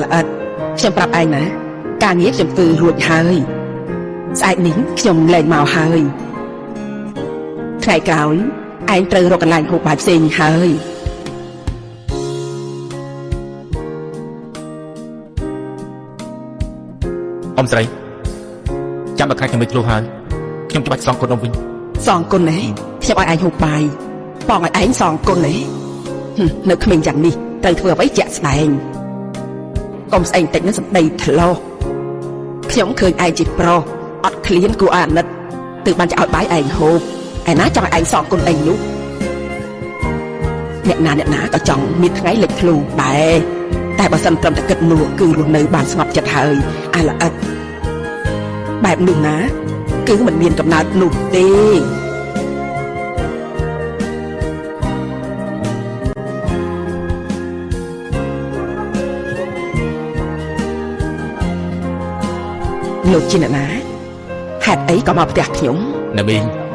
ละอัดខ្ញុំប្រាប់ឯងណាការងារខ្ញុំធ្វើរួចហើយស្អែកនេះខ្ញុំលែងមកហើយថ្ងៃក្រោយឯងត្រូវរកកន្លែងហូបបាយផ្សេងហើយអ៊ំស្រីចាំដល់ថ្ងៃខ្ញុំទៅឆ្លោះហើយខ្ញុំច្បាច់សងគុណអ៊ំវិញសងគុណណាខ្ញុំឲ្យឯងហូបបាយបងឲ្យឯងសងគុណណានៅក្មេងយ៉ាងនេះត្រូវធ្វើអ្វីជាក់ស្ដែងកុំស្អែងតិចនឹងសម្ដីធ្លោះខ្ញុំឃើញឯងជាប្រុសអត់ឃ្លានគួរអាណិតទើបបានจะឲ្យបាយឯងហូបឯណាចង់ឲ្យឯងសងគុណឯងនោះអ្នកណាក៏ចង់មានថ្ងៃលេចធ្លោដែរតែបើសិនត្រឹមតែគិតនោះគឺរស់នៅបានស្ងប់ចិត្តហើយអាល្អិតបែបនោះណាគឺមិនមានកំណើតនោះទេលោកជាអ្នកណាហេតុអីក៏មកផ្ទះខ្ញុំណាមីង